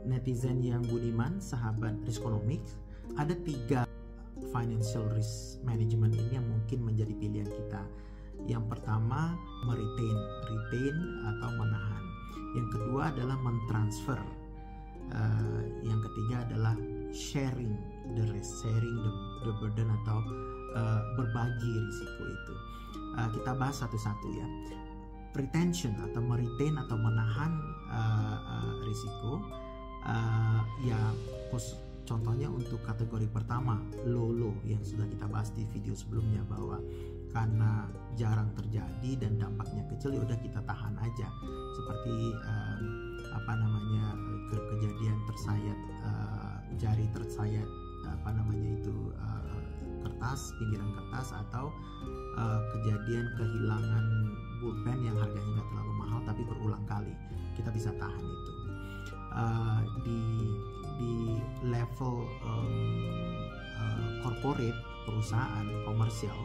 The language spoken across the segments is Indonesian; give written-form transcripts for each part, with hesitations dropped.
Netizen yang budiman, sahabat Riskonomics, ada 3 financial risk management ini yang mungkin menjadi pilihan kita. Yang pertama, retain atau menahan. Yang kedua adalah mentransfer. Yang ketiga adalah sharing the risk, sharing the burden atau berbagi risiko itu. Kita bahas satu-satu ya. Retention atau meretain atau menahan risiko, contohnya untuk kategori pertama, low yang sudah kita bahas di video sebelumnya, bahwa karena jarang terjadi dan dampaknya kecil, ya udah kita tahan aja. Seperti kejadian tersayat jari tersayat pinggiran kertas, atau kejadian kehilangan pulpen yang harganya nggak terlalu mahal tapi berulang kali, kita bisa tahan itu. Di level corporate, perusahaan komersial,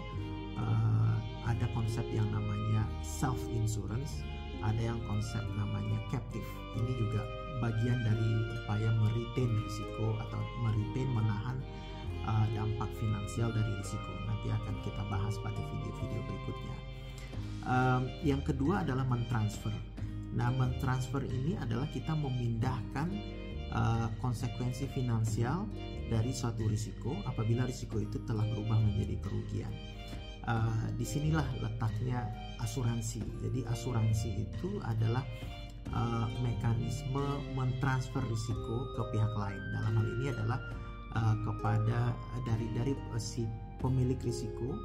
ada konsep yang namanya self insurance, ada yang konsep namanya captive. Ini juga bagian dari upaya meretain risiko atau menahan dampak finansial dari risiko. Nanti akan kita bahas pada video-video berikutnya. Yang kedua adalah mentransfer. Nah, mentransfer ini adalah kita memindahkan konsekuensi finansial dari suatu risiko apabila risiko itu telah berubah menjadi kerugian. Disinilah letaknya asuransi. Jadi asuransi itu adalah mekanisme mentransfer risiko ke pihak lain. Dalam hal ini adalah kepada dari si pemilik risiko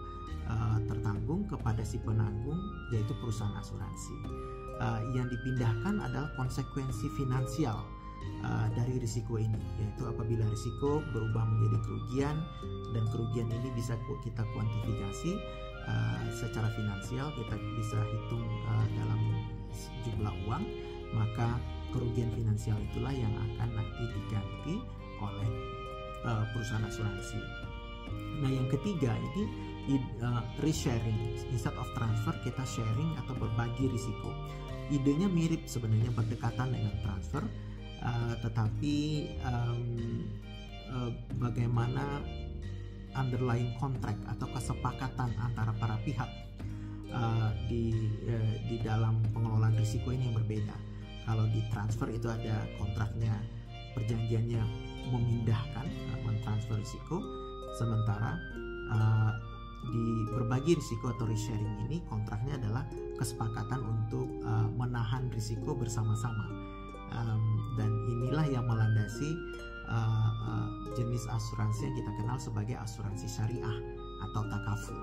tertanggung kepada si penanggung, yaitu perusahaan asuransi. Yang dipindahkan adalah konsekuensi finansial dari risiko ini, yaitu apabila risiko berubah menjadi kerugian, dan kerugian ini bisa kita kuantifikasi secara finansial, kita bisa hitung dalam jumlah uang, maka kerugian finansial itulah yang akan nanti diganti oleh perusahaan asuransi. Nah, yang ketiga ini risk sharing. Instead of transfer, kita sharing atau berbagi risiko. Idenya mirip sebenarnya, berdekatan dengan transfer, tetapi bagaimana underlying contract atau kesepakatan antara para pihak di dalam pengelolaan risiko ini yang berbeda. Kalau di transfer itu ada kontraknya, perjanjiannya memindahkan, mentransfer risiko, sementara di berbagi risiko atau risk sharing ini kontraknya adalah kesepakatan untuk menahan risiko bersama-sama. Dan inilah yang melandasi jenis asuransi yang kita kenal sebagai asuransi syariah atau takaful.